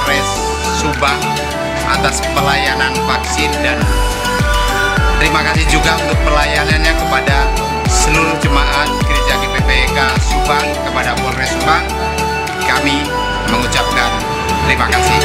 Polres Subang atas pelayanan vaksin, dan terima kasih juga untuk pelayanannya kepada seluruh jemaat Gereja GPPK Subang, kepada Polres Subang. Kami mengucapkan terima kasih.